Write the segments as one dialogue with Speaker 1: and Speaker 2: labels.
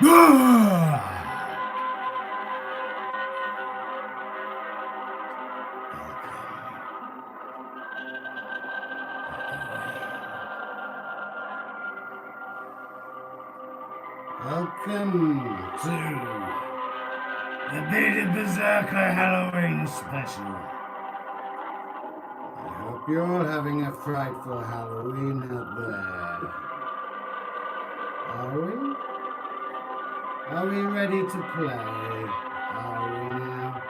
Speaker 1: Welcome to the Bearded Berserker Halloween special. I hope you're all having a frightful Halloween out there. Are we? Are we ready to play? Are we now?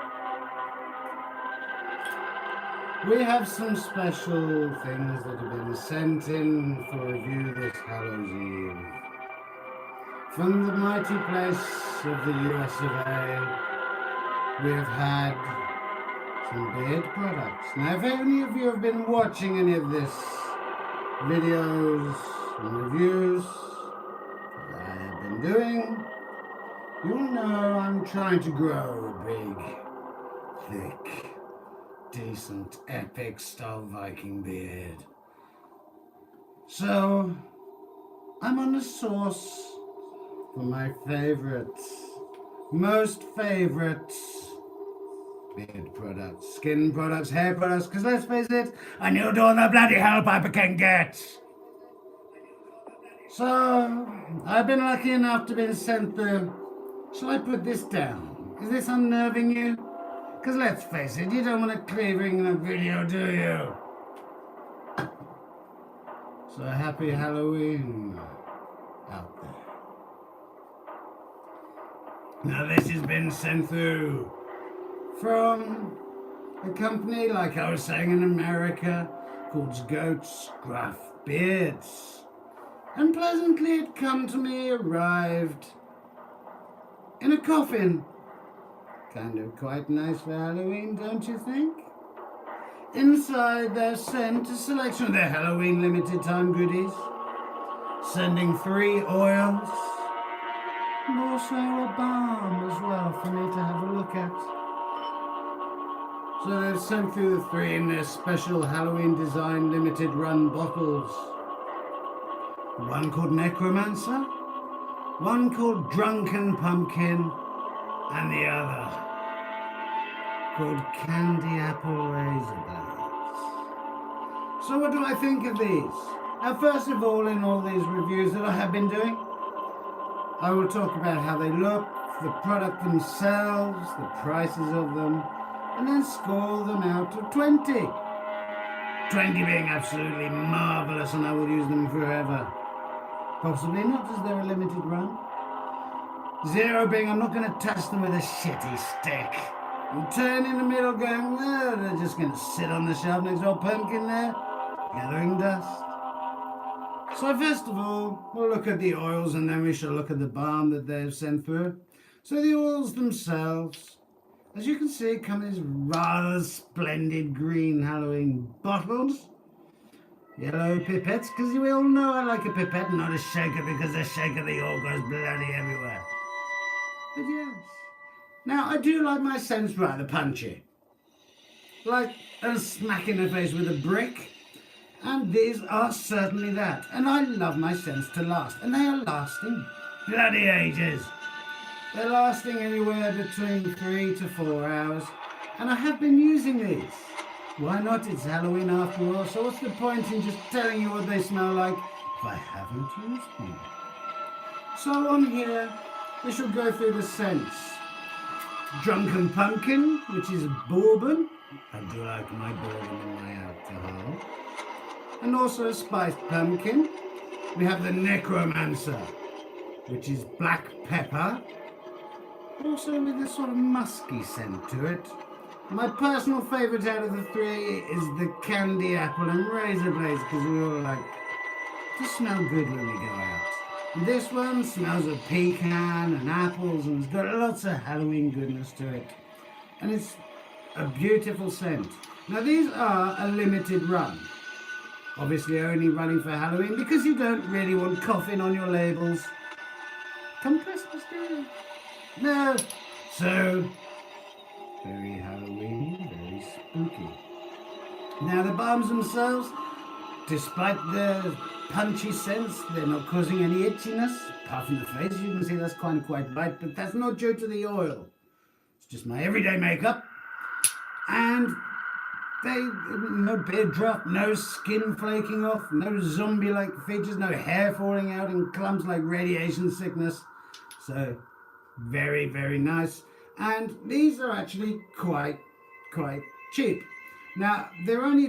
Speaker 1: We have some special things that have been sent in for review this Halloween Eve. From the mighty place of the US of A, we have had some beard products. Now, if any of you have been watching any of this videos and reviews that I have been doing, you'll know I'm trying to grow a big, thick, decent, epic style Viking beard. So, I'm on the source for my most favorite beard products, skin products, hair products, because let's face it, I need all the bloody help I can get. So, I've been lucky enough to be sent the... Shall I put this down? Is this unnerving you? Because let's face it, you don't want a cleaving in a video, do you? So happy Halloween out there. Now this has been sent through from a company, like I was saying, in America, called Goats Gruff Beards. And pleasantly it come to me, arrived in a coffin. Kind of quite nice for Halloween, don't you think? Inside they've sent a selection of their Halloween limited time goodies, sending 3 oils, and also a balm as well for me to have a look at. So they've sent through the 3 in their special Halloween design limited run bottles. One called Necromancer, one called Drunken Pumpkin, and the other called Candy Apple Razor Blades. So what do I think of these? Now, first of all, in all these reviews that I have been doing, I will talk about how they look, the product themselves, the prices of them, and then score them out of 20. 20 being absolutely marvelous, and I will use them forever. Possibly not, as they're a limited run. 0 being I'm not going to touch them with a shitty stick. And 10 in the middle going, well, they're just going to sit on the shelf next to a pumpkin there, gathering dust. So first of all, we'll look at the oils and then we shall look at the balm that they've sent through. So the oils themselves, as you can see, come in these rather splendid green Halloween bottles. Yellow pipettes, because we all know I like a pipette, not a shaker, because a shaker they all goes bloody everywhere. But yes. Now, I do like my scents rather punchy. Like a smack in the face with a brick. And these are certainly that. And I love my scents to last. And they are lasting bloody ages. They're lasting anywhere between 3 to 4 hours. And I have been using these. Why not? It's Halloween after all. So what's the point in just telling you what they smell like if I haven't used them? So on here, we shall go through the scents. Drunken Pumpkin, which is bourbon. I do like my bourbon and my alcohol. And also Spiced Pumpkin. We have the Necromancer, which is black pepper. Also with this sort of musky scent to it. My personal favourite out of the 3 is the Candy Apple and Razor Blades, because we all like to smell good when we go out. This one smells of pecan and apples and it's got lots of Halloween goodness to it. And it's a beautiful scent. Now these are a limited run. Obviously only running for Halloween because you don't really want coughing on your labels. Come Christmas Day. No. So, very Halloween, very spooky. Now the balms themselves, despite their punchy scents. They're not causing any itchiness, apart from the face. You can see that's quite light, but that's not due to the oil. It's just my everyday makeup. And no beard drop, no skin flaking off, no zombie-like features, no hair falling out in clumps like radiation sickness. So, very, very nice. And these are actually quite cheap. Now, they're only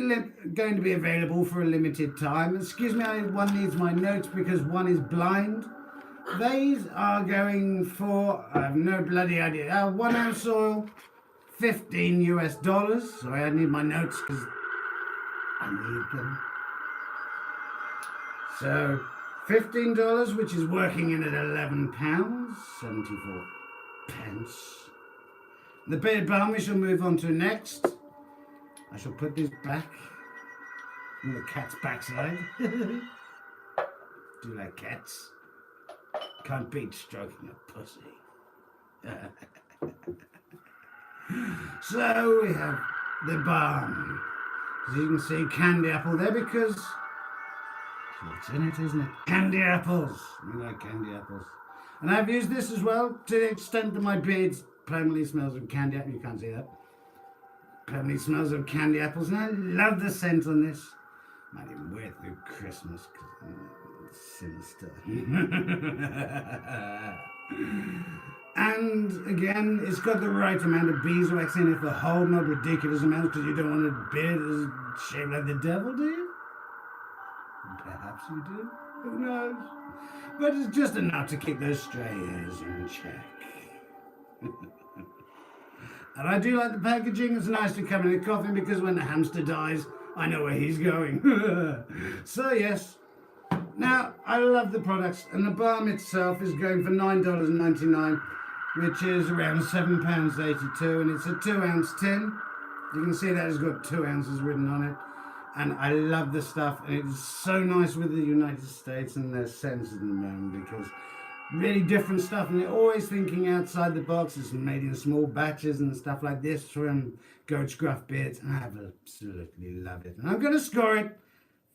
Speaker 1: going to be available for a limited time. Excuse me, one needs my notes because one is blind. These are going for, I have no bloody idea, 1 ounce oil, $15 US. Sorry, I need my notes because I need them. So, $15, which is working in at £11.74. The beard balm we shall move on to next. I shall put this back on the cat's backside. Do you like cats? Can't beat stroking a pussy. So we have the balm. As you can see, candy apple there because what's in it, isn't it? Candy apples. We like candy apples. And I've used this as well to the extent that my beard permanently smells of candy apple. You can't see that. Permanently smells of candy apples, and I love the scent on this. Might even wear it through Christmas because it's sinister. And again, it's got the right amount of beeswax in it for whole, not ridiculous amounts, because you don't want a beard that's shaped like the devil, do you? Perhaps you do. Who knows? But it's just enough to keep those stray hairs in check. And I do like the packaging. It's nice to come in a coffin because when the hamster dies, I know where he's going. So yes. Now, I love the products, and the balm itself is going for $9.99, which is around £7.82, and it's a 2 ounce tin. You can see that it's got 2 ounces written on it. And I love the stuff, and it's so nice with the United States and their scents at the moment because really different stuff, and they're always thinking outside the box. It's made in small batches and stuff like this from Goats Gruff beards, and I absolutely love it. And I'm going to score it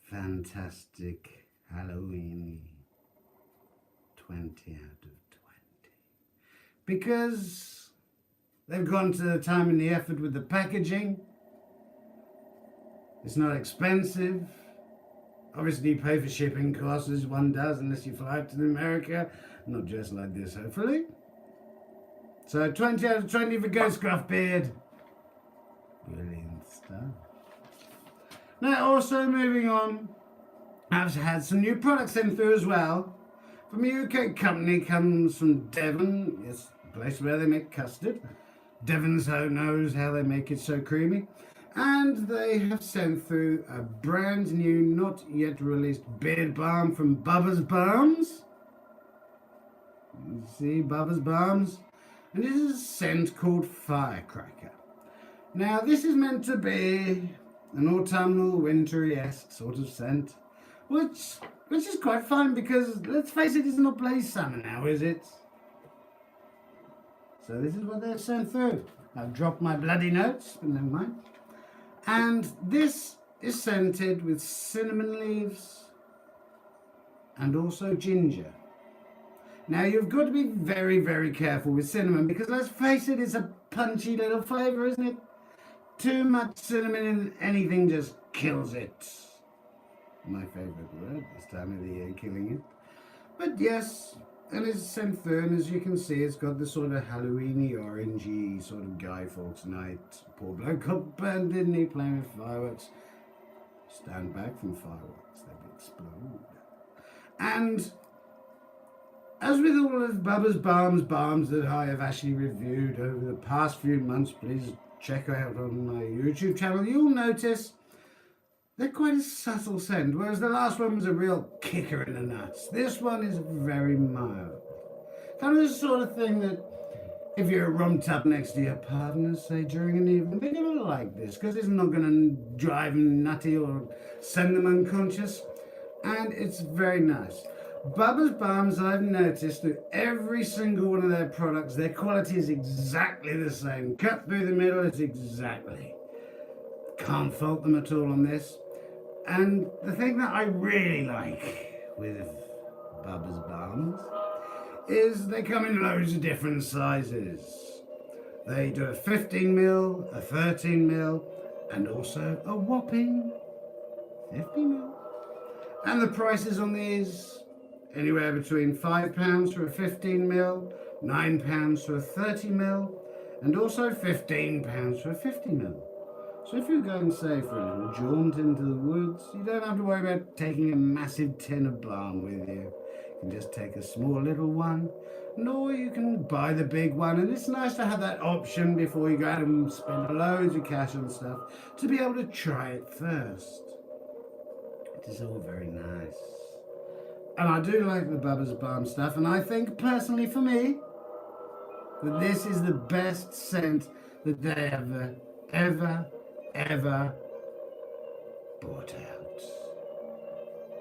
Speaker 1: fantastic Halloween 20 out of 20 because they've gone to the time and the effort with the packaging. It's not expensive. Obviously, you pay for shipping costs as one does unless you fly to America. Not just like this, hopefully. So 20 out of 20 for Goats Gruff beard. Brilliant stuff. Now, also moving on, I've had some new products in through as well. From a UK company, comes from Devon. Yes, the place where they make custard. Devon's knows how they make it so creamy. And they have sent through a brand new, not yet released beard balm from Bubba's Balms. You see, Bubba's Balms. And this is a scent called Firecracker. Now, this is meant to be an autumnal, wintry-esque sort of scent, which is quite fun because, let's face it, it's not bloody summer now, is it? So this is what they've sent through. I've dropped my bloody notes, but never mind. And this is scented with cinnamon leaves and also ginger. Now, you've got to be very, very careful with cinnamon because, let's face it, it's a punchy little flavour, isn't it? Too much cinnamon in anything just kills it. My favourite word this time of the year, killing it. But yes, and it's sent through, and as you can see, it's got this sort of a Halloweeny, orangey sort of Guy Fawkes night. Poor bloke got burned, didn't he, playing with fireworks? Stand back from fireworks, they will explode. And as with all of Bubba's Balms that I have actually reviewed over the past few months, please check out on my YouTube channel, you'll notice they're quite a subtle scent, whereas the last one was a real kicker in the nuts. This one is very mild. Kind of the sort of thing that if you're rumped up next to your partner, say during an evening, they're going to like this because it's not going to drive them nutty or send them unconscious. And it's very nice. Bubba's Balms, I've noticed that every single one of their products, their quality is exactly the same. Cut through the middle, it's exactly. Can't fault them at all on this. And the thing that I really like with Bubba's Balms is they come in loads of different sizes. They do a 15ml, a 13ml, and also a whopping 50ml. And the prices on these anywhere between £5 for a 15ml, £9 for a 30ml, and also £15 for a 50ml. So if you're going, say, for a little jaunt into the woods, you don't have to worry about taking a massive tin of balm with you. You can just take a small little one, or you can buy the big one. And it's nice to have that option before you go out and spend loads of cash on stuff, to be able to try it first. It is all very nice. And I do like the Bubba's Balm stuff, and I think personally for me that this is the best scent that they ever brought out.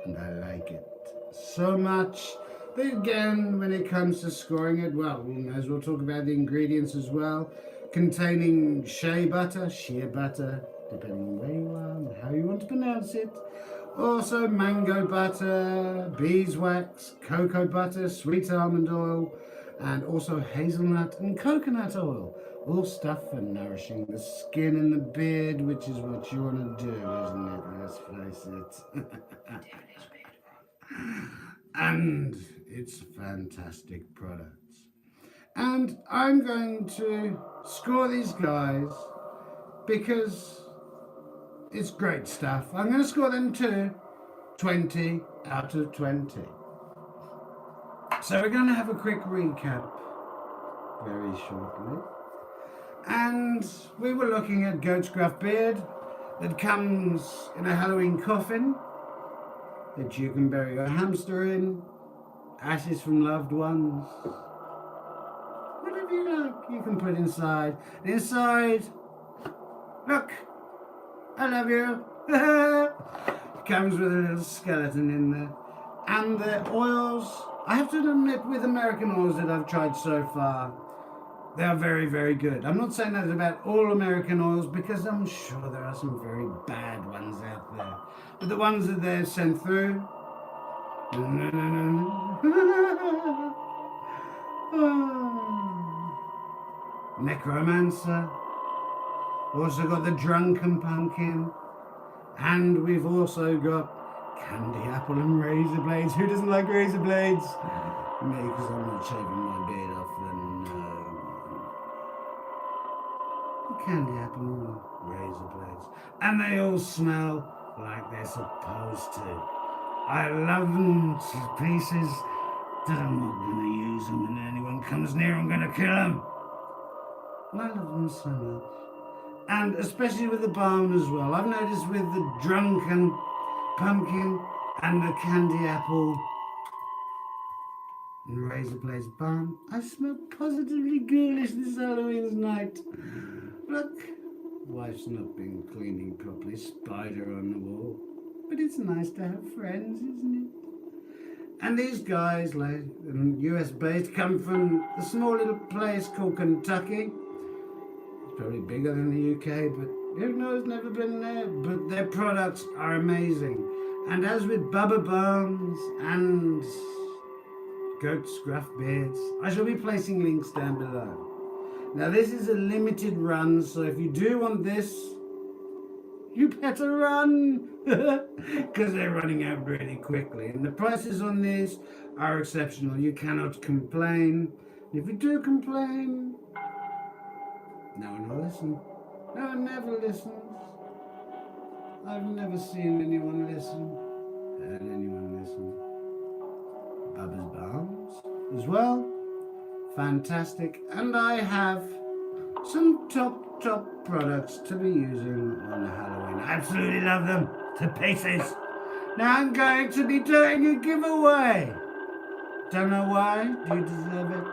Speaker 1: And I like it so much that, again, when it comes to scoring it, well, we may as well talk about the ingredients as well. Containing shea butter, sheer butter, depending on where you are and how you want to pronounce it. Also mango butter, beeswax, cocoa butter, sweet almond oil, and also hazelnut and coconut oil. All stuff for nourishing the skin and the beard, which is what you want to do, isn't it? Let's face it. And it's fantastic products. And I'm going to score these guys because it's great stuff. I'm going to score them to 20 out of 20. So we're going to have a quick recap very shortly. And we were looking at Goats Gruff beard that comes in a Halloween coffin that you can bury your hamster in, ashes from loved ones, whatever you like, you can put inside. And inside, look, I love you. It comes with a little skeleton in there. And the oils, I have to admit, with American oils that I've tried so far, they are very, very good. I'm not saying that about all American oils, because I'm sure there are some very bad ones out there. But the ones that they're sent through, Necromancer, also got the Drunken Pumpkin, and we've also got Candy Apple and Razor Blades. Who doesn't like razor blades? Me, because I'm not shaving my beard off them. Candy apple, razor blades, and they all smell like they're supposed to. I love them to pieces, that I'm not going to use them, and anyone comes near, I'm going to kill them. And I love them so much. And especially with the balm as well. I've noticed with the Drunken Pumpkin and the Candy Apple and Razor Blades balm, I smell positively ghoulish this Halloween's night. Look, wife's not been cleaning properly, spider on the wall. But it's nice to have friends, isn't it? And these guys, like US based, come from a small little place called Kentucky. It's probably bigger than the UK, but who knows, never been there. But their products are amazing. And as with Bubba Balms and Goats Gruff beards, I shall be placing links down below. Now this is a limited run, so if you do want this, you better run, because they're running out really quickly. And the prices on these are exceptional. You cannot complain. If you do complain, no one will listen. No one never listens. I've never seen anyone listen, heard anyone listen. Bubba's Balms as well. Fantastic. And I have some top products to be using on Halloween. I absolutely love them to pieces. Now I'm going to be doing a giveaway. Don't know why. Do you deserve it?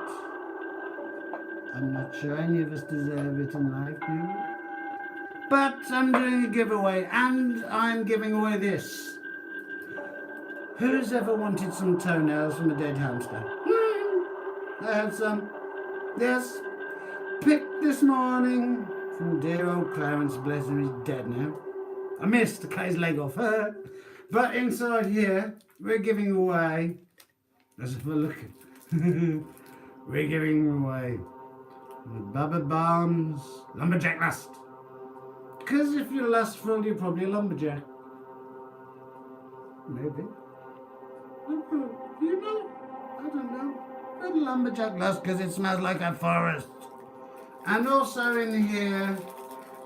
Speaker 1: I'm not sure any of us deserve it in life, do we? But I'm doing a giveaway, and I'm giving away this. Who's ever wanted some toenails from a dead hamster? I had some. Yes. Picked this morning from dear old Clarence. Bless him, he's dead now. I missed to cut his leg off. But inside here, we're giving away, let's have a look. We're giving away the Bubba Balms Lumberjack Lust. Because if you're lustful, you're probably a lumberjack. Maybe. You know? I don't know. But lumberjack lust because it smells like a forest. And also in here,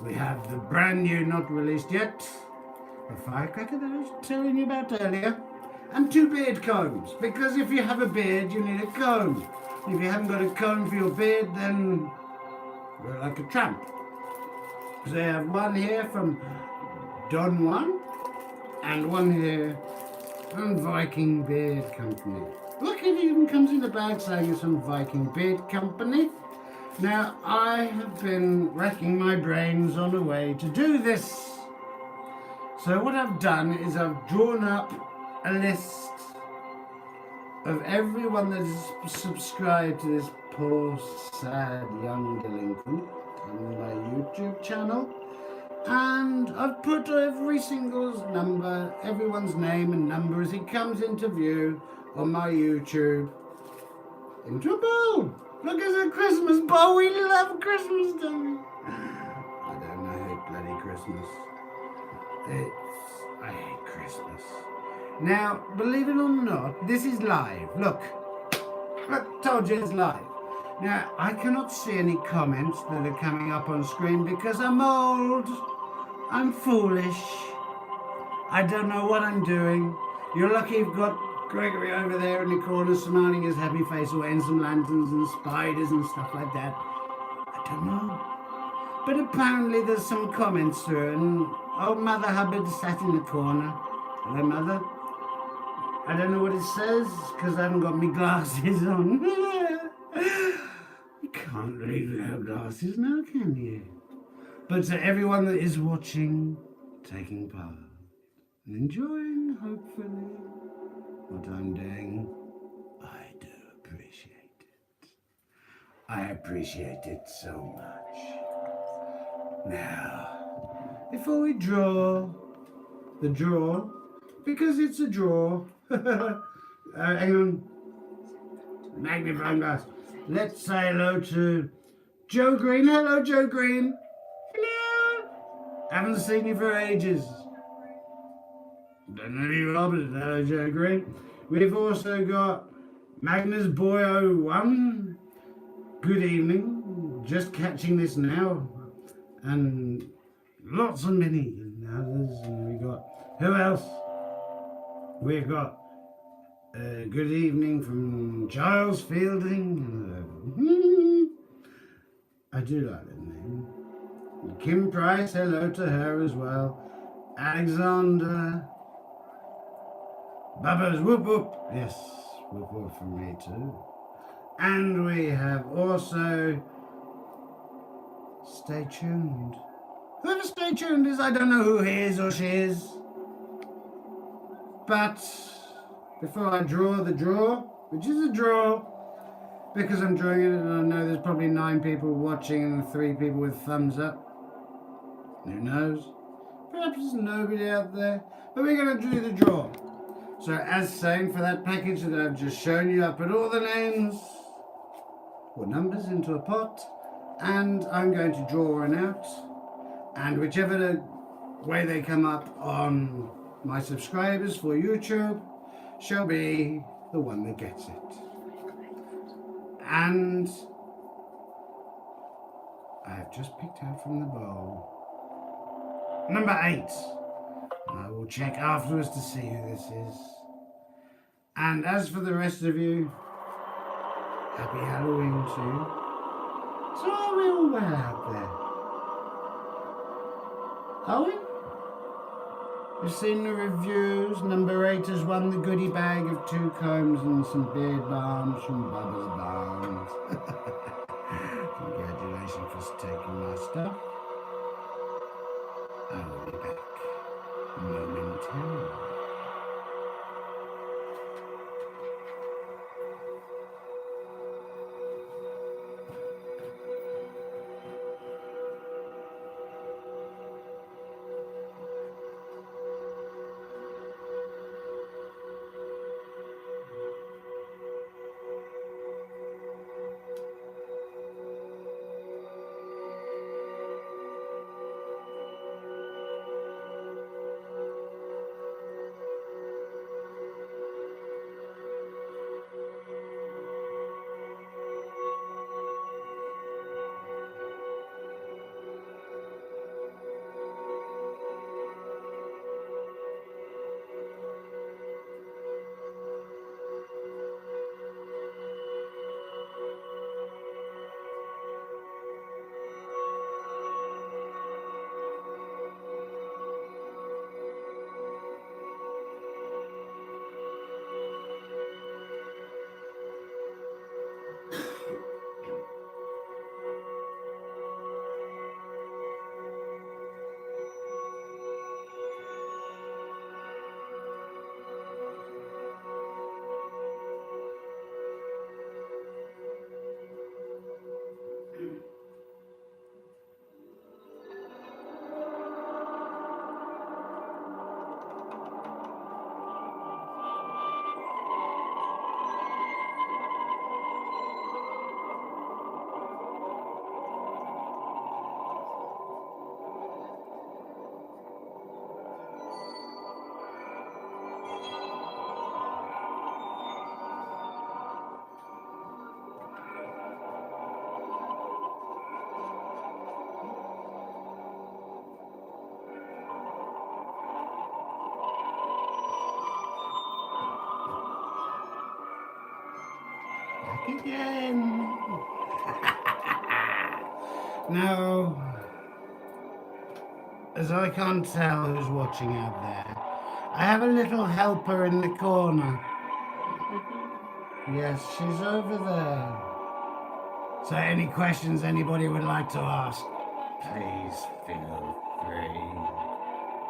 Speaker 1: we have the brand new, not released yet, the firecracker that I was telling you about earlier, and 2 beard combs. Because if you have a beard, you need a comb. If you haven't got a comb for your beard, then you're like a tramp. So I have one here from Don Juan, and one here from Viking Beard Company. Look, it even comes in the bag saying it's from Viking Beard Company. Now, I have been racking my brains on a way to do this. So what I've done is I've drawn up a list of everyone that is subscribed to this poor, sad, young delinquent on my YouTube channel. And I've put every single number, everyone's name and number as it comes into view on my YouTube into a bowl. Look, it's a Christmas bowl. We love Christmas, don't we? I don't know, I hate bloody Christmas. I hate Christmas. Now, believe it or not, this is live. Look, told you it's live. Now, I cannot see any comments that are coming up on screen because I'm old. I'm foolish. I don't know what I'm doing. You're lucky you've got Gregory over there in the corner smiling his happy face away and some lanterns and spiders and stuff like that. I don't know. But apparently there's some comments through and old Mother Hubbard sat in the corner. Hello, Mother. I don't know what it says because I haven't got my glasses on. You can't leave without glasses now, can you? But to everyone that is watching, taking part, and enjoying, hopefully, what I'm doing, I do appreciate it. I appreciate it so much. Now, before we draw the draw, because it's a draw, hang on, magnifying glass. Let's say hello to Joe Green. Hello, Joe Green. Hello. Haven't seen you for ages. Don't know who you are, but hello, Joe Green. We've also got Magnus Boy 01. Good evening. Just catching this now. And lots of many others. And we got, who else? We've got good evening from Giles Fielding. I do like that name. Kim Price, hello to her as well. Alexander. Bubba's whoop whoop. Yes, whoop whoop from me too. And we have also Stay Tuned. Whoever Stay Tuned is, I don't know who he is or she is. But before I draw the draw, which is a draw, because I'm drawing it and I know there's probably 9 people watching and 3 people with thumbs up. Who knows? Perhaps there's nobody out there. But we're going to do the draw. So as saying, for that package that I've just shown you, I put all the names or numbers into a pot and I'm going to draw one out. And whichever way they come up on my subscribers for YouTube shall be the one that gets it. And I have just picked out from the bowl number 8. I will check afterwards to see who this is. And as for the rest of you, happy Halloween too. So are we all well out there? Are we? You've seen the reviews. Number 8 has won the goodie bag of 2 combs and some beard balms from Bubba's Balms. Congratulations for taking my stuff. I will be back momentarily. again. Now, as I can't tell who's watching out there, I have a little helper in the corner. Yes, she's over there. So any questions anybody would like to ask, please feel free.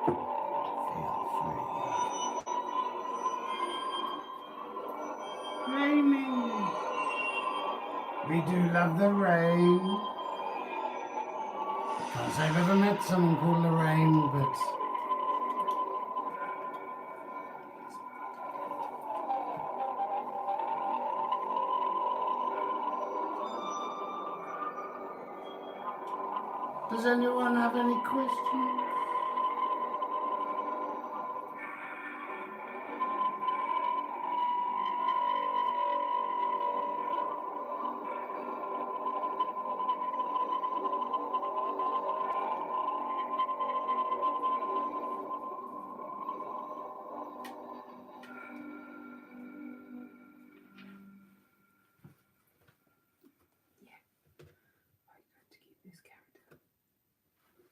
Speaker 1: Feel free. Raining. We do love the rain. Can't say I've ever met someone called Lorraine, but does anyone have any questions?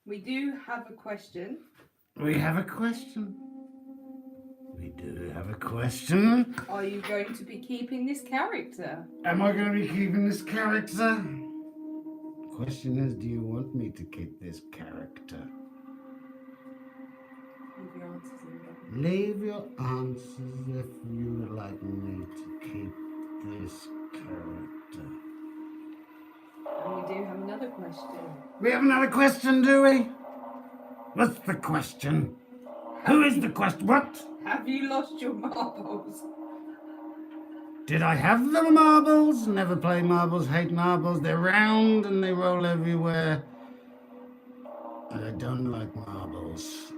Speaker 2: We do have a question.
Speaker 1: We have a question. We do have a question.
Speaker 2: Are you going to be keeping this character?
Speaker 1: Am I going to be keeping this character? Question is, do you want me to keep this character?
Speaker 2: Leave your answers in there.
Speaker 1: Leave your answers if you would like me to keep this character.
Speaker 2: And we do have another question.
Speaker 1: We have another question, do we? What's the question? Who is the question? What?
Speaker 2: Have you lost your marbles?
Speaker 1: Did I have the marbles? Never play marbles, hate marbles. They're round and they roll everywhere. And I don't like marbles.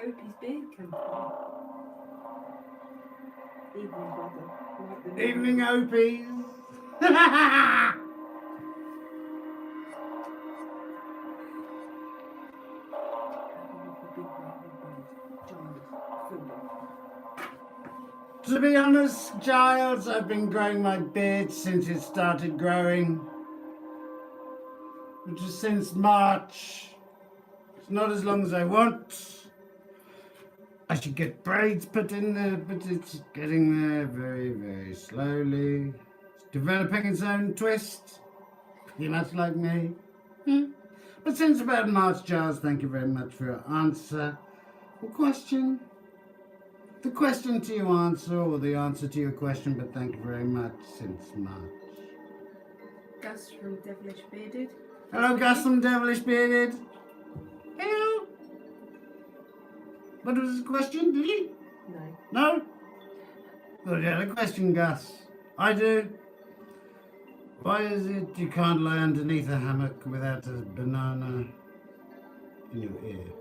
Speaker 2: Opie's beard company. Evening, brother. Like the
Speaker 1: Evening, Opies. To be honest, Giles, I've been growing my beard since it started growing. Which is since March. It's not as long as I want. I should get braids put in there, but it's getting there very, very slowly. It's developing its own twist. Pretty much like me. But since about March, Giles, thank you very much for your answer. Or question. The question to your answer, or the answer to your question, but thank you very much since March.
Speaker 2: Gus from Devilish Bearded.
Speaker 1: Hello, Gus from Devilish Bearded. Hello. What was his question, did he?
Speaker 2: No.
Speaker 1: No? Good, you had a question, Gus. I do. Why is it you can't lie underneath a hammock without a banana in your ear?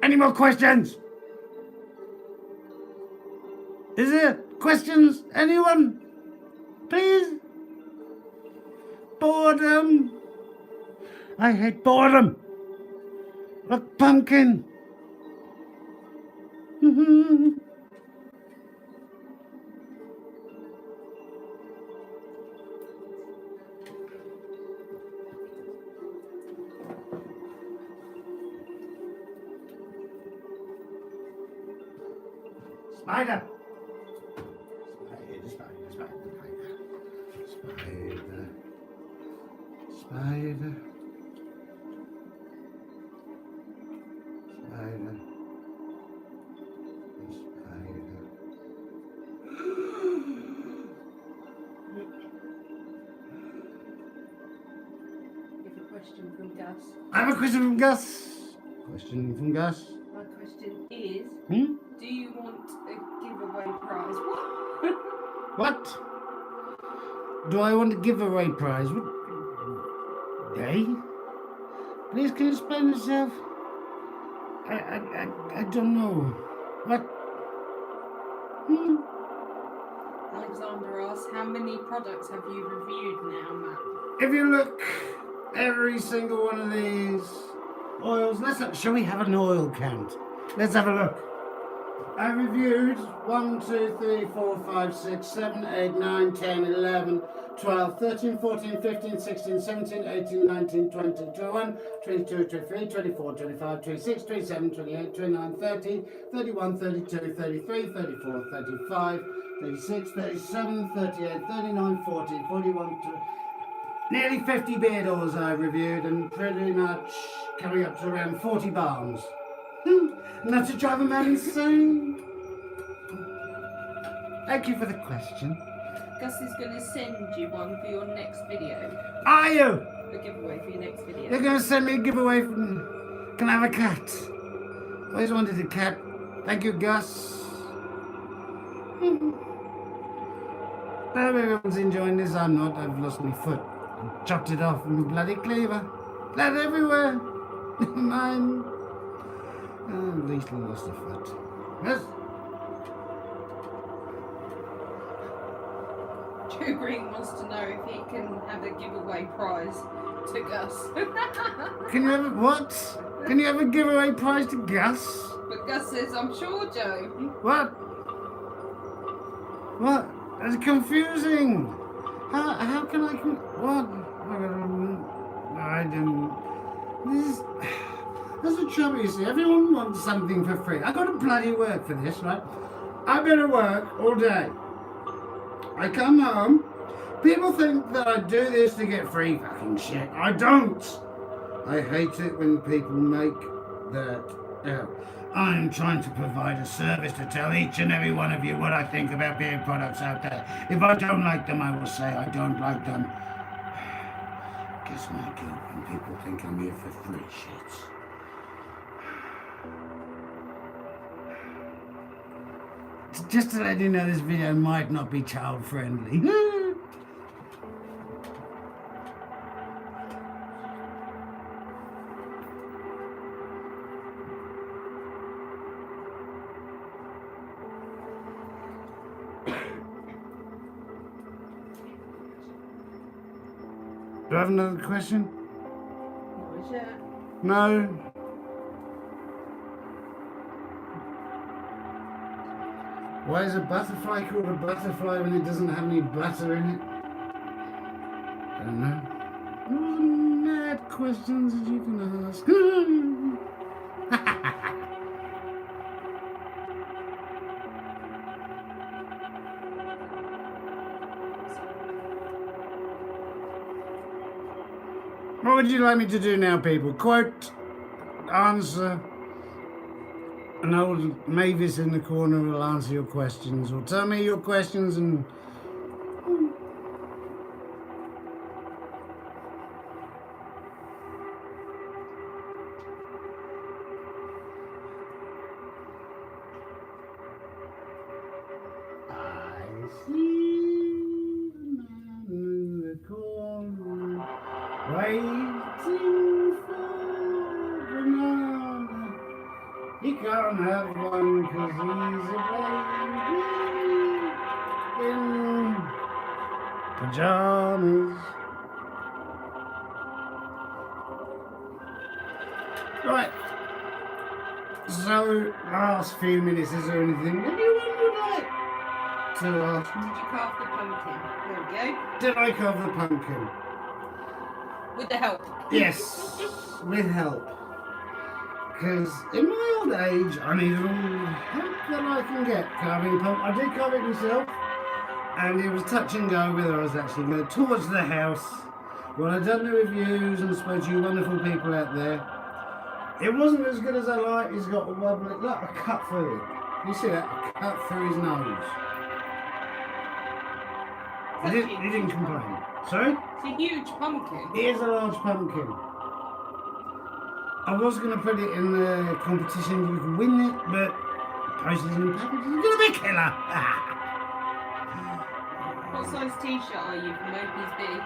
Speaker 1: Any more questions? Is there questions? Anyone? Please? Boredom. I hate boredom. Look, pumpkin. Spider. Spider.
Speaker 2: Gus.
Speaker 1: I have a question from Gus. Question from Gus.
Speaker 2: My question is,
Speaker 1: Hmm?
Speaker 2: do you want a giveaway prize? What?
Speaker 1: What? Do I want a giveaway prize? What? Eh? Please, can you explain yourself? I don't know. What? Hmm?
Speaker 2: Alexander asks, how many products have you reviewed now, Matt?
Speaker 1: If you look, every single one of these oils, shall we have an oil count? Let's have a look. I reviewed 1, 2, 3, 4, 5, 6, 7, 8, 9, 10, 11, 12, 13, 14, 15, 16, 17, 18, 19, 20, 21, 22, 23, 24, 25, 26, 27, 28, 29, 30, 31, 32, 33, 34, 35, 36, 37, 38, 39, 40, 41, nearly 50 beard oils I've reviewed and pretty much coming up to around 40 balms. Not to drive a man insane. Thank you for the question.
Speaker 2: Gus is going to send you one for your next video.
Speaker 1: Are you?
Speaker 2: A giveaway for your next video.
Speaker 1: You're going to send me a giveaway from... Can I have a cat? Always wanted a cat. Thank you, Gus. I hope everyone's enjoying this. I'm not. I've lost my foot. I chopped it off with my bloody cleaver. Blood everywhere. Mine. Oh, at least I lost a foot. Yes.
Speaker 2: Joe Green wants to know if he can have a giveaway prize to Gus.
Speaker 1: Can you have a what? Can you have a giveaway prize to Gus?
Speaker 2: But Gus says, I'm sure, Joe.
Speaker 1: What? What? That's confusing. How can I... What? I didn't... This... That's the trouble, you see. Everyone wants something for free. I got to bloody work for this, right? I've been at work all day. I come home. People think that I do this to get free fucking shit. I don't. I hate it when people make that out. I'm trying to provide a service to tell each and every one of you what I think about beard products out there. If I don't like them, I will say I don't like them. Guess my guilt when people think I'm here for free shit. Just to let you know, this video might not be child friendly. Do I have another question?
Speaker 2: Not yet.
Speaker 1: No. Why is a butterfly called a butterfly when it doesn't have any butter in it? I don't know. All the mad questions that you can ask. What would you like me to do now, people? Quote, answer. An old Mavis in the corner will answer your questions, or tell me your questions and... I see the man in the corner waiting for banana. He can't have one 'cause he's a baby in pajamas. Right. So, last few minutes, is there anything anyone would like to ask?
Speaker 2: Did you carve the pumpkin? There we go.
Speaker 1: Did I carve the pumpkin?
Speaker 2: With the help.
Speaker 1: Yes, with help. Because in my old age, I need all help that I can get carving a pumpkin. I did carve it myself, and it was touch and go whether I was actually going towards the house. When I'd done the reviews and spoke to you wonderful people out there, it wasn't as good as I like. He's got a wobbly, like a cut through it. You see that? A cut through his nose. He didn't complain. Sorry?
Speaker 2: It's a huge pumpkin.
Speaker 1: It is a large pumpkin. I was going to put it in the competition. You can win it, but postage and packaging is going to be killer.
Speaker 2: What size t-shirt are you from Opie's Big?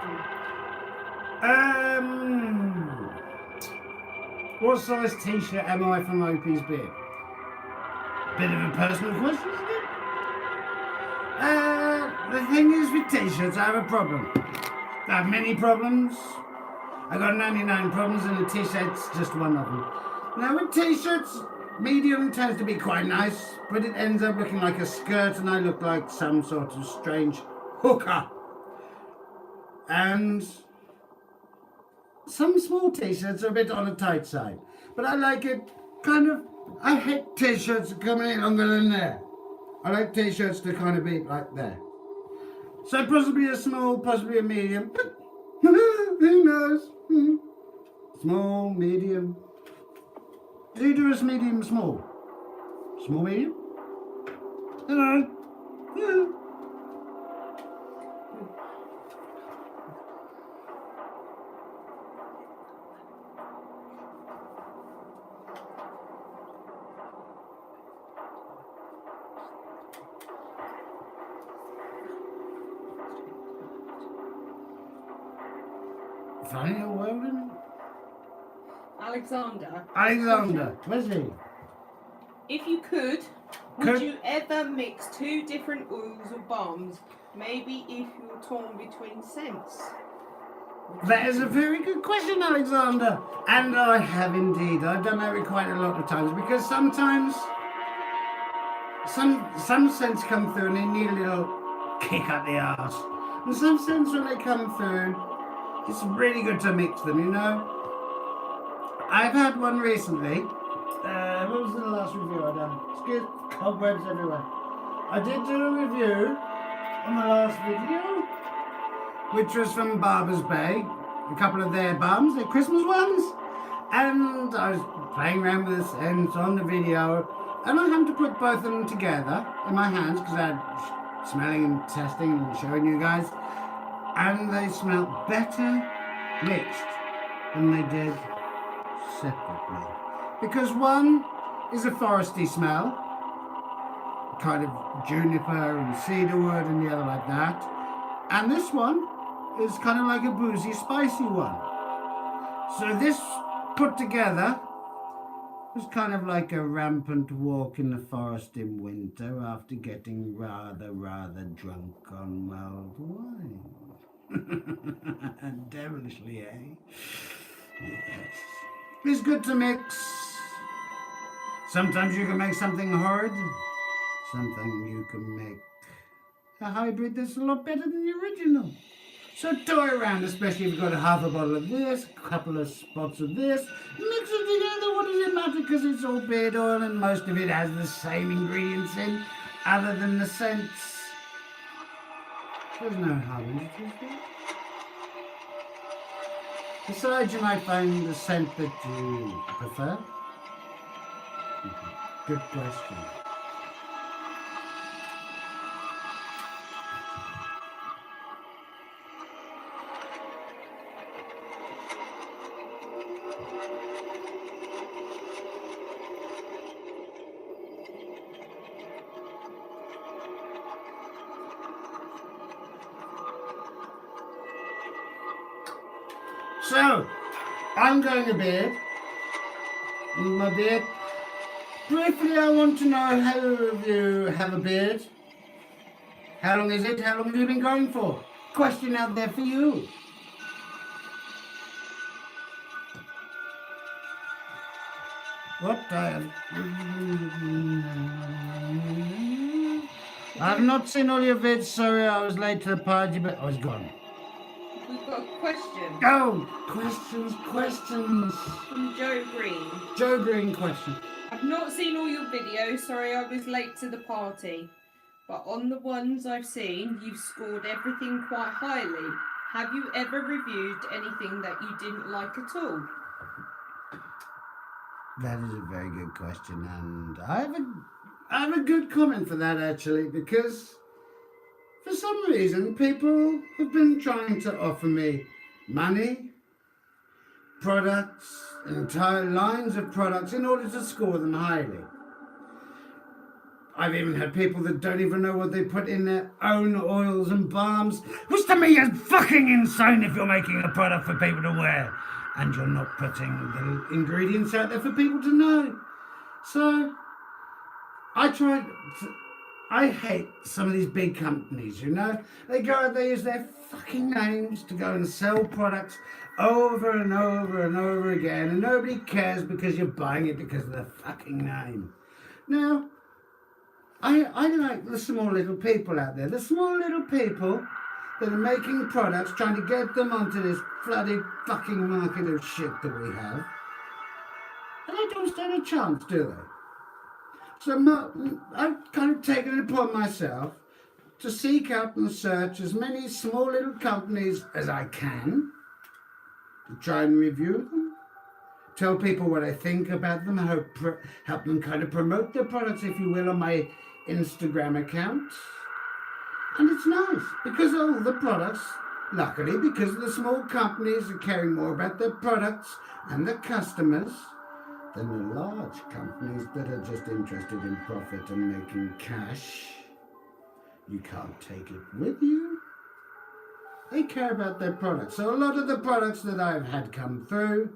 Speaker 1: What size t-shirt am I from Opie's Big? Bit of a personal question, isn't it? The thing is with t-shirts, I have a problem. I have many problems. I got 99 problems and a t-shirt's just one of them. Now with t-shirts, medium tends to be quite nice, but it ends up looking like a skirt and I look like some sort of strange hooker. And some small t-shirts are a bit on the tight side, but I like it kind of, I hate t-shirts coming in longer than there. I like t-shirts to kind of be like there. So possibly a small, possibly a medium, but who knows? Small, medium. Do you do a medium, small? Small, medium? Hello. Yeah. Funny old world, isn't it? Alexander, where's he?
Speaker 2: If you could you ever mix two different oils or balms? Maybe if you're torn between scents.
Speaker 1: That is a very good question, Alexander. And I have indeed. I've done that quite a lot of times because sometimes some scents come through and they need a little kick up the arse. And some scents when they come through, it's really good to mix them, you know. I've had one recently. What was the last review I done? Excuse, cobwebs everywhere. I did do a review on the last video, which was from Barber's Bay, a couple of their balms, their Christmas ones, and I was playing around with the scents on the video, and I had to put both of them together in my hands because I had smelling and testing and showing you guys, and they smelled better mixed than they did separately. Because one is a foresty smell, kind of juniper and cedarwood and the other like that, and this one is kind of like a boozy, spicy one. So this put together was kind of like a rampant walk in the forest in winter after getting rather drunk on mulled wine. Devilishly, eh? Yes. It's good to mix. Sometimes you can make something horrid. Sometimes you can make a hybrid that's a lot better than the original. So toy around, especially if you've got a half a bottle of this, a couple of spots of this, mix it together. What does it matter? Because it's all beard oil and most of it has the same ingredients in, other than the scents. There's no harm in it, is there? Besides, you might find the scent that you prefer. Good question. So, I'm going to bed. My beard. Briefly, I want to know how of you have a beard. How long is it? How long have you been going for? Question out there for you. What? I've not seen all your vids. Sorry, I was late to the party, but I was gone.
Speaker 2: We've got a question.
Speaker 1: Oh, questions.
Speaker 2: From Joe Green.
Speaker 1: Joe Green question.
Speaker 2: I've not seen all your videos, sorry I was late to the party. But on the ones I've seen, you've scored everything quite highly. Have you ever reviewed anything that you didn't like at all?
Speaker 1: That is a very good question, and I have a good comment for that actually, because for some reason people have been trying to offer me money, products, entire lines of products, in order to score them highly. I've even had people that don't even know what they put in their own oils and balms, which to me is fucking insane if you're making a product for people to wear and you're not putting the ingredients out there for people to know. So I hate some of these big companies, you know. They go out, they use their fucking names to go and sell products over and over and over again, and nobody cares because you're buying it because of the fucking name. Now, I like the small little people out there, the small little people that are making products, trying to get them onto this bloody fucking market of shit that we have. And they don't stand a chance, do they? So I've kind of taken it upon myself to seek out and search as many small little companies as I can, to try and review them, tell people what I think about them, help them kind of promote their products, if you will, on my Instagram account. And it's nice because all the products, luckily, because the small companies are caring more about their products and the customers than the large companies that are just interested in profit and making cash. You can't take it with you. They care about their products. So a lot of the products that I've had come through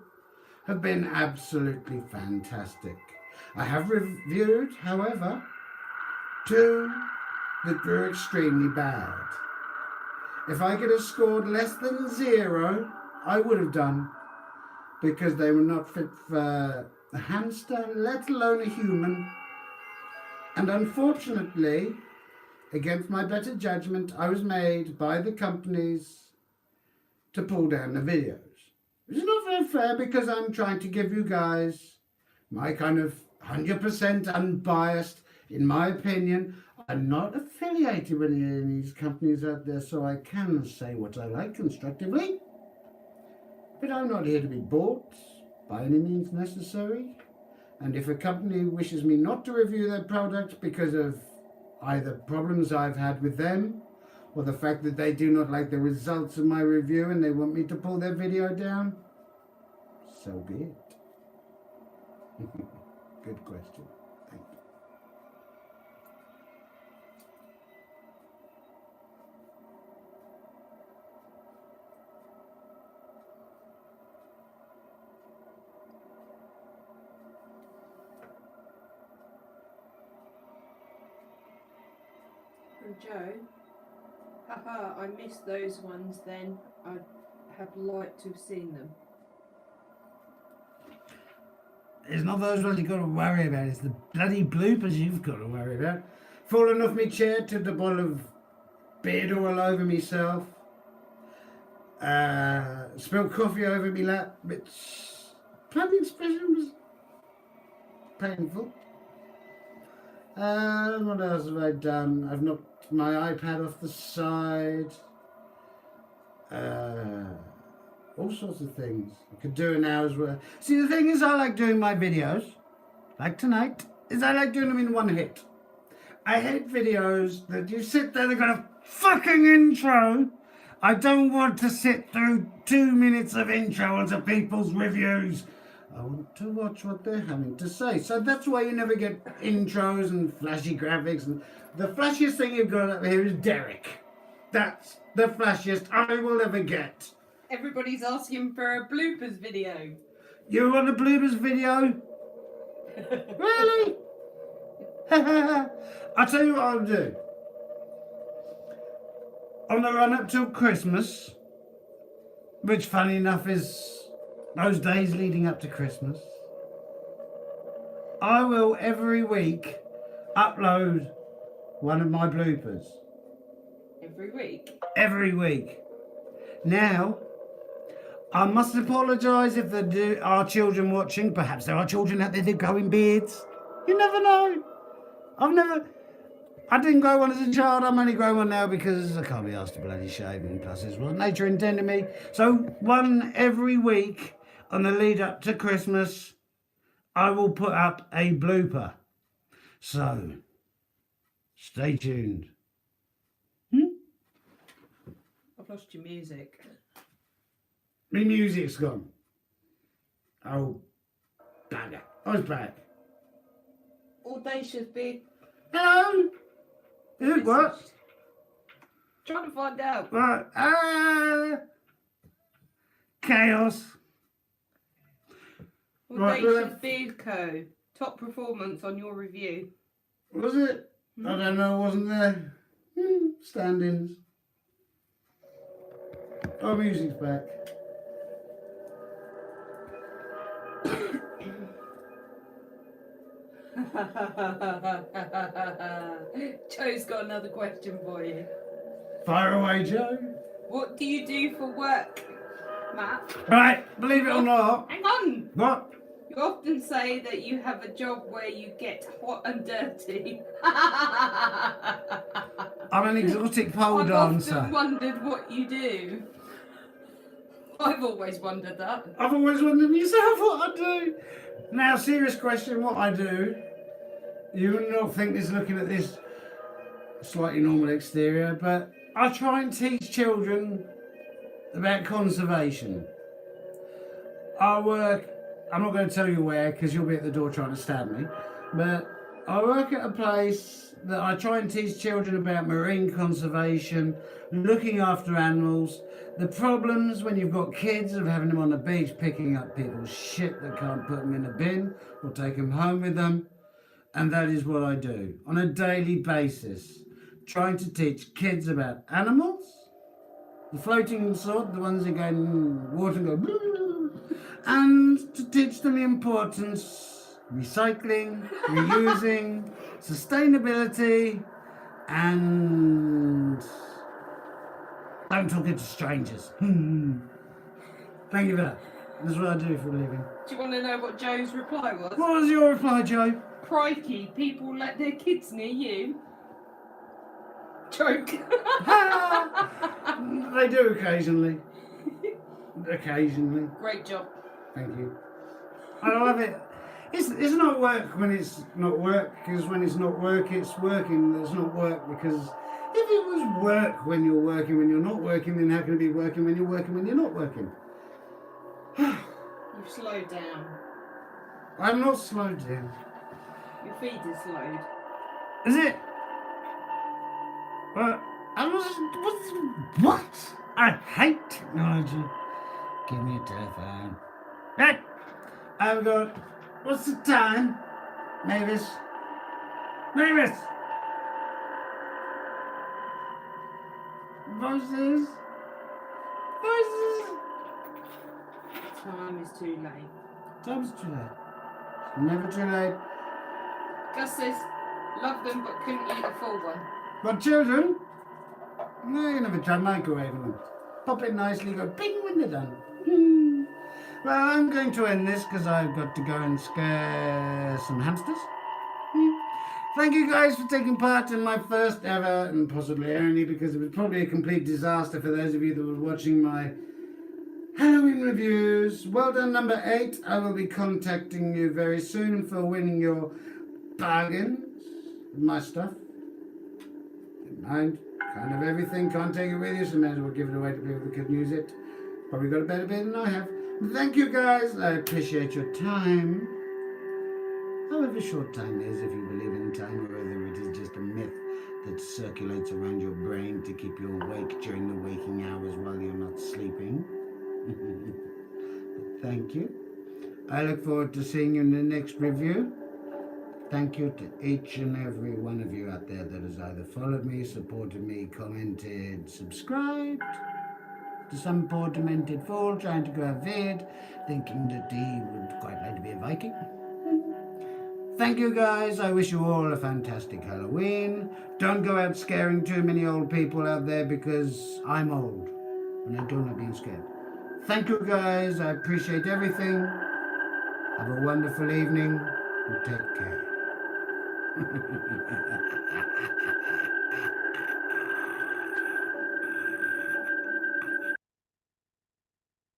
Speaker 1: have been absolutely fantastic. I have reviewed, however, 2 that were extremely bad. If I could have scored less than 0, I would have done, because they were not fit for a hamster, let alone a human. And unfortunately, against my better judgment, I was made by the companies to pull down the videos. Which is not very fair, because I'm trying to give you guys my kind of 100% unbiased, in my opinion. I'm not affiliated with any of these companies out there, so I can say what I like constructively. But I'm not here to be bought by any means necessary. And if a company wishes me not to review their product because of either problems I've had with them, or the fact that they do not like the results of my review and they want me to pull their video down, so be it. Good question. Thank you.
Speaker 2: And Joe, haha, I missed those ones then. I'd have liked to have seen them.
Speaker 1: It's not those ones you've got to worry about, it's the bloody bloopers you've got to worry about. Falling off my chair, tipped a bottle of beer all over myself. Spilled coffee over my lap, which, public expression, was painful. What else have I done? I've knocked my iPad off the side. All sorts of things. I could do an hour's worth. See, the thing is, I like doing my videos, like tonight, is I like doing them in one hit. I hate videos that you sit there, they've got a fucking intro. I don't want to sit through 2 minutes of intro onto people's reviews. I want to watch what they're having to say. So that's why you never get intros and flashy graphics. And the flashiest thing you've got up here is Derek. That's the flashiest I will ever get.
Speaker 2: Everybody's asking for a bloopers video.
Speaker 1: You want a bloopers video? Really? I'll tell you what I'll do. On the run up till Christmas, which funny enough is those days leading up to Christmas, I will every week upload one of my bloopers.
Speaker 2: Every week?
Speaker 1: Every week. Now, I must apologise if there are children watching. Perhaps there are children out there that grow in beards. You never know. I didn't grow one as a child. I'm only growing one now because I can't be asked to bloody shave, and plus it's what nature intended me. So one every week on the lead up to Christmas, I will put up a blooper. So stay tuned.
Speaker 2: I've lost your music.
Speaker 1: My music's gone. Oh, bugger. I was back.
Speaker 2: Audacious big.
Speaker 1: Hello? Is it what?
Speaker 2: Trying to find out.
Speaker 1: Right. Chaos. Right,
Speaker 2: Audacious Beard Co. Top performance on your review.
Speaker 1: Was it? I don't know, wasn't there? Stand-ins. Oh, music's back.
Speaker 2: Joe's got another question for you.
Speaker 1: Fire away, Joe.
Speaker 2: What do you do for work, Matt?
Speaker 1: Right, believe it or not.
Speaker 2: Hang on!
Speaker 1: What?
Speaker 2: You often say that you have a job where you get hot and dirty.
Speaker 1: I'm an exotic pole dancer.
Speaker 2: I've often wondered what you do. I've always wondered that.
Speaker 1: I've always wondered myself what I do. Now, serious question, what I do. You would not think this looking at this slightly normal exterior, but I try and teach children about conservation. I work, I'm not going to tell you where because you'll be at the door trying to stab me, but I work at a place that I try and teach children about marine conservation, looking after animals, the problems when you've got kids of having them on the beach picking up people's shit that can't put them in a bin or take them home with them. And that is what I do on a daily basis, trying to teach kids about animals, the floating sort, the ones that go in water and go, and to teach them the importance, recycling, reusing, sustainability, and don't talk to strangers. Thank you for that. That's what I do for a living.
Speaker 2: Do you want to know what Joe's reply was?
Speaker 1: What was your reply, Joe?
Speaker 2: Crikey, people let their kids near you. Joke.
Speaker 1: They do occasionally. Occasionally.
Speaker 2: Great job.
Speaker 1: Thank you. I love it. It's not work when it's not work, because when it's not work, it's working. It's not work because if it was work when you're working, when you're not working, then how can it be working when you're working when you're not working?
Speaker 2: You've slowed down.
Speaker 1: I'm not slowed down.
Speaker 2: Your feed is slowed.
Speaker 1: Is it? What? I hate technology. Give me a telephone. Right. I've got, what's the time? Mavis? Mavis! Voices? Voices?
Speaker 2: Time is too late.
Speaker 1: Time's too late. It's never too late.
Speaker 2: Gus says, love them but couldn't eat a full one.
Speaker 1: But children, no, you never try microwaving them. Pop it nicely, go ping when they're done. Well, I'm going to end this because I've got to go and scare some hamsters. Thank you guys for taking part in my first ever, and possibly only because it was probably a complete disaster for those of you that were watching my Halloween reviews. Well done, number 8. I will be contacting you very soon for winning your bargains with my stuff. Mind, kind of everything, can't take it with you, so may as well give it away to people that could use it. Probably got a better bit than I have. Thank you guys, I appreciate your time. However short time is, if you believe in time, or whether it is just a myth that circulates around your brain to keep you awake during the waking hours while you're not sleeping. Thank you. I look forward to seeing you in the next review. Thank you to each and every one of you out there that has either followed me, supported me, commented, subscribed to some poor demented fool trying to go vid, thinking that he would quite like to be a Viking. Thank you guys. I wish you all a fantastic Halloween. Don't go out scaring too many old people out there because I'm old and I don't like being scared. Thank you guys. I appreciate everything. Have a wonderful evening and take care.